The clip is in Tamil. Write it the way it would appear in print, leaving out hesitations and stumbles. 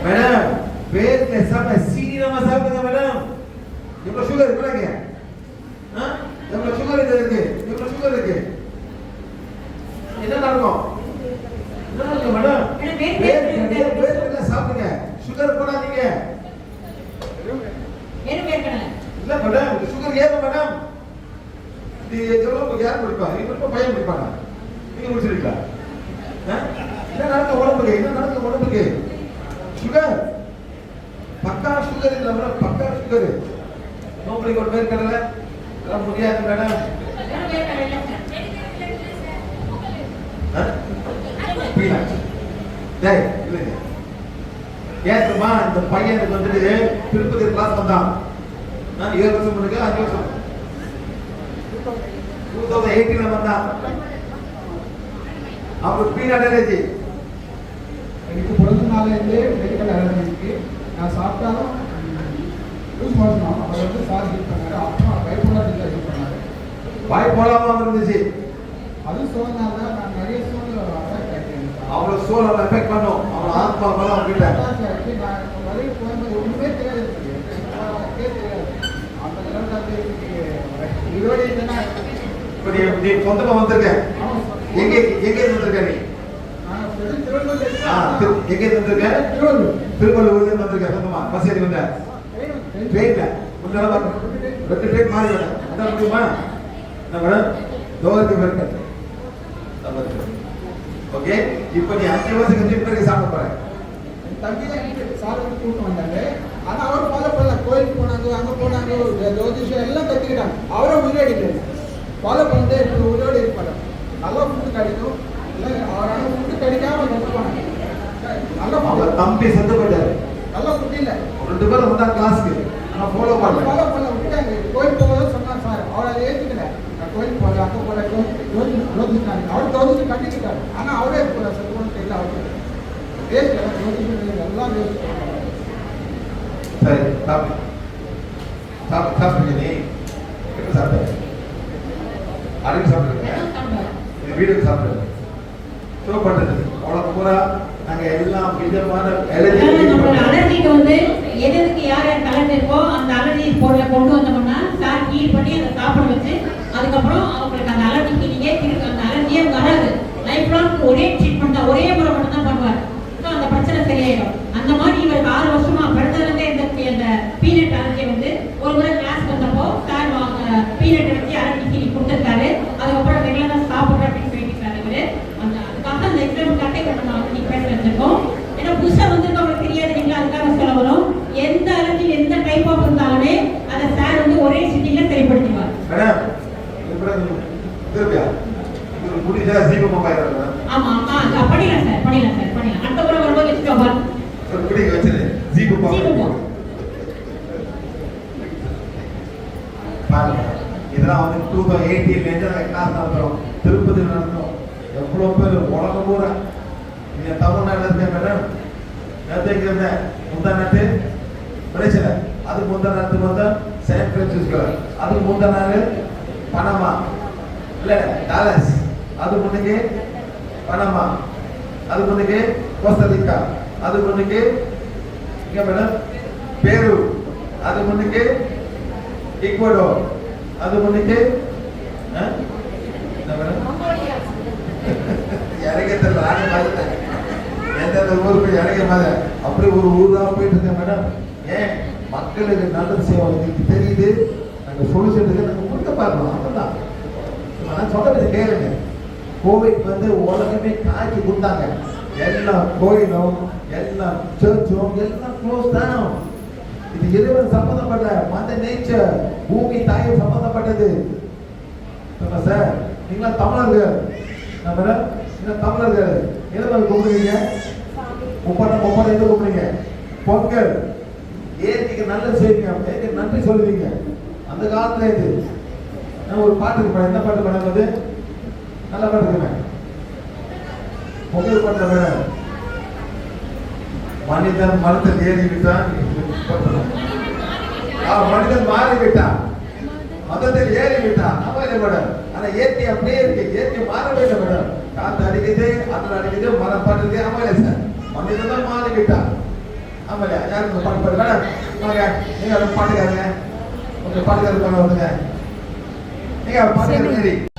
மேடம் பேர்ல சாப்பிட சீனியமா சாப்பிடுங்க மேடம். எவ்வளவு சுகர் இருக்குங்க? எவ்வளவு சுகர் இருக்கு? எவ்வளவு சுகர் இருக்கு? என்ன நடக்கும்? என்ன நடக்கும் மேடம்? பேர்ல சாப்பிடுங்க. சுகர் போடாதீங்க. இல்ல மேடம், சுகர் ஏறும் மேடம். இது எவ்வளவு யார் குடிப்பா? இப்ப பையன் குடிப்பாங்க. நீங்க குடிச்சிருக்கீங்களா? என்ன நடக்கும் உடம்புக்கு? என்ன நடக்கும் உடம்புக்கு? சுகர் பக்கா சுகர் இல்ல மேடம், பக்கா சுகர். நோம்புக்கு ஒரு பேர் கடலை எல்லாம் முடியாது மேடம். ஏற்றுமா இந்த பையனுக்கு வந்துட்டு திருப்பதி கிளாஸ் வந்தான். 7 வருஷம் முன்னுக்கு 5 வருஷம் 2018 வந்தான். அப்புறம் பீனட் அலர்ஜி. எனக்கு பிறந்த நாள்லேருந்தே மெடிக்கல் அலர்ஜிக்கு நான் சாப்பிட்டாலும் யூஸ் பண்ணணும். அவர் வந்து சார் ஹீட் பண்ணாரு. அப்புறம் பைப்போலார் டிசீஸ் ஹீட் பண்ணாரு. பைப்போலாமா இருந்துச்சு. அது சோதனால நான் நிறைய சோதனை அஃபெக்ட் ஆகிட்டேன். அவ்வளோ சோழ எஃபெக்ட் பண்ணும். அவ்வளோ ஆத்மா பலம் அவங்ககிட்ட. நான் வரைய போகும்போது ஒன்றுமே தெரியாது. தெரியாது அந்த நிலவுக்கு இருபது இல்லைன்னா இப்போ நீ சொந்தமாக வந்திருக்கேன். எங்கே வந்திருக்க நீ? எங்கே வந்திருக்க? திருவள்ளூர்ல வந்திருக்க. சொந்தமா பஸ் ஏறி வந்த ட்ரெயின்ல முன்னால 2 ட்ரெயின் மாறி வந்தேன். அதான் முடியுமா? நம்ம தோருக்கு வருது. ஓகே, இப்போ நீ 5 வருஷம் கழிச்சு பிறகு சாப்பிட போற. தம்பி தான் சார் கூப்பிட்டு வந்தாரு. ஆனா அவர் ஃபாலோ பண்ணல. கோயிலுக்கு போனாங்க, அங்க போனாங்க, ஜோதிஷம் எல்லாம் கத்துக்கிட்டாங்க. அவரை உயிரடிக்கிறாரு. ஃபாலோ பண்ணிட்டு இப்போ உயிரோடு இருப்பாரு. நல்ல ஃபுட்டு கிடைக்கும். இல்லை அவரால் ஃபுட்டு கிடைக்காம போனாங்க. நல்ல தம்பி செத்து போயிட்டாரு. நல்ல ஃபுட் இல்லை. 2 பேரும் வந்தா கிளாஸ்க்கு. ஆனா ஃபாலோ பண்ணல விட்டாங்க. கோயில் போக சொன்னார் சார். அவர் அதை ஏற்றுக்கல. நான் கோயில் போகல, அங்கே போல ஜோதிஷாங்க. அவர் ஜோதிஷம் கண்டிக்கிட்டாரு. ஆனா அவரே செத்து தெரியல. அவருக்கு வேஸ்ட் ஜோதிஷம் எல்லாம் வேஸ்ட். சரி, சாப்பிடுங்க. நீ எப்ப சாப்பிட்ட? அரைக்கு சாப்பிடுங்க. இது வீட்டுக்கு சாப்பிடுங்க. ஷோ பண்றது அவ்வளோ பூரா நாங்கள் எல்லாம் விதமான அலர்ஜிக்கு வந்து எதுக்கு யார் யார் கலந்து இருக்கோ அந்த அலர்ஜி பொருளை கொண்டு வந்தோம்னா சார் ஹீட் பண்ணி அதை சாப்பிட வச்சு அதுக்கப்புறம் அவங்களுக்கு அந்த அலர்ஜிக்கு நீங்கள் திருக்க அந்த அலர்ஜியே வராது. லைஃப் லாங் ஒரே ட்ரீட்மெண்ட் தான், ஒரே முறை மட்டும் தான் பண்ணுவார். ஸோ அந்த பிரச்சனை சரியாயிடும். அந்த மாதிரி இவருக்கு 6 வருஷமா பிறந்ததுலேருந்தே இந்த பீனட் அலர்ஜி வந்து ஒரு முறை கிளாஸ் வந்தப்போ சார் பீனட் வச்சு அலர்ஜிக்கு நீ கொடுத்துருக்காரு. அதுக்கப்புறம் ரெகுலராக சாப்பிட்ற அப்படின்னு சொல்லியிருக்காரு இவர். அதுக்காக அந்த எக்ஸாம் கட்டை நம்ம வந்து நீங்கள் பேச வச்சிருக்கோம். ஏன்னா புதுசாக வந்து அவங்களுக்கு தெரியாது இல்லைங்களா, அதுக்காக சொல்ல வரும். எந்த அலர்ஜி எந்த டைப் ஆஃப் இருந்தாலுமே அதை சார் வந்து ஒரே சிட்டியில் சரிப்படுத்திடுவார். ஆமா பண்ணிடலாம் சார், பண்ணிடலாம். அடுத்த முறை வரும்போது வச்சுக்கோங்க. இதெல்லாம் வந்து 2018 கிளாஸ் நடத்துறோம். திருப்பதி நடத்துறோம். எவ்வளோ பேர் உலகம் பூரா. நீங்க தமிழ்நாடு இருக்க மேடம் நேற்று முந்தா நாட்டு பிரச்சனை. அதுக்கு முந்தா நாட்டு வந்து சான் பிரான்சிஸ்கோ. அதுக்கு முந்தா நாள் பனமா இல்லை டாலஸ். அது முன்னுக்கு பனமா. அது முன்னுக்கு கோஸ்டரிக்கா. அது முன்னுக்கு இங்க மேடம் பேரு. அது முன்னுக்கு ஈக்வடோர். அது முன்னுக்கு என்ன மேடம் இறங்க தெரியல. நானே பார்த்துட்டேன் எந்தெந்த ஊருக்கு இறங்க மாதிரி. அப்படி ஒரு ஊர் தான் போயிட்டு இருக்கேன் மேடம். ஏன் மக்களுக்கு நல்லது செய்வாங்க தெரியுது. நாங்கள் சொல்லிச்சுட்டு நாங்கள் கொடுக்க பார்க்கணும். அப்படிதான் நான் சொல்றது கேளுங்க. கோவிட் வந்து உலகமே காய்ச்சி கொடுத்தாங்க. எல்லா கோயிலும் எல்லா சர்ச்சும் எல்லாம் க்ளோஸ் தான். இது இறைவன் சம்பந்தப்பட்ட மத நேச்சர், பூமி தாயை சம்பந்தப்பட்டது. சார் நீங்களாம் தமிழர்கள். நம்ம தமிழர்கள் எதில் கூப்பிடுவீங்க? முப்பது எந்த கூப்பிடுங்க? பொங்கல் ஏன் நீங்க நல்ல செய்வீங்க, நன்றி சொல்லுவீங்க. அந்த காலத்துல இது நான் ஒரு பாட்டு இருப்பேன். என்ன பாட்டு மேடம் அது? நல்ல பாட்டு இருக்கேன். பொங்கல் பாட்டு மேடம். மனிதன் மரத்தில் ஏறி விட்டான். மனிதன் மாறி விட்டான், மதத்தில் ஏறி விட்டான். ஆமாம் மேடம். ஆனா இயற்கை அப்படியே இருக்கு, இயற்கை மாறவே இல்லை மேடம். காத்து அடிக்குது, அண்ணன் அடிக்குது, மரம் பாட்டுது. ஆமா இல்லை சார், மனிதன் தான் மாறி விட்டான். ஆமா இல்லையா? யாருக்கு பாட்டு பாடு மேடம்? வாங்க, நீங்க பாட்டுக்காரங்க, கொஞ்சம் பாட்டுக்காரங்க வந்துங்க. நீங்க பாட்டுக்காரங்க.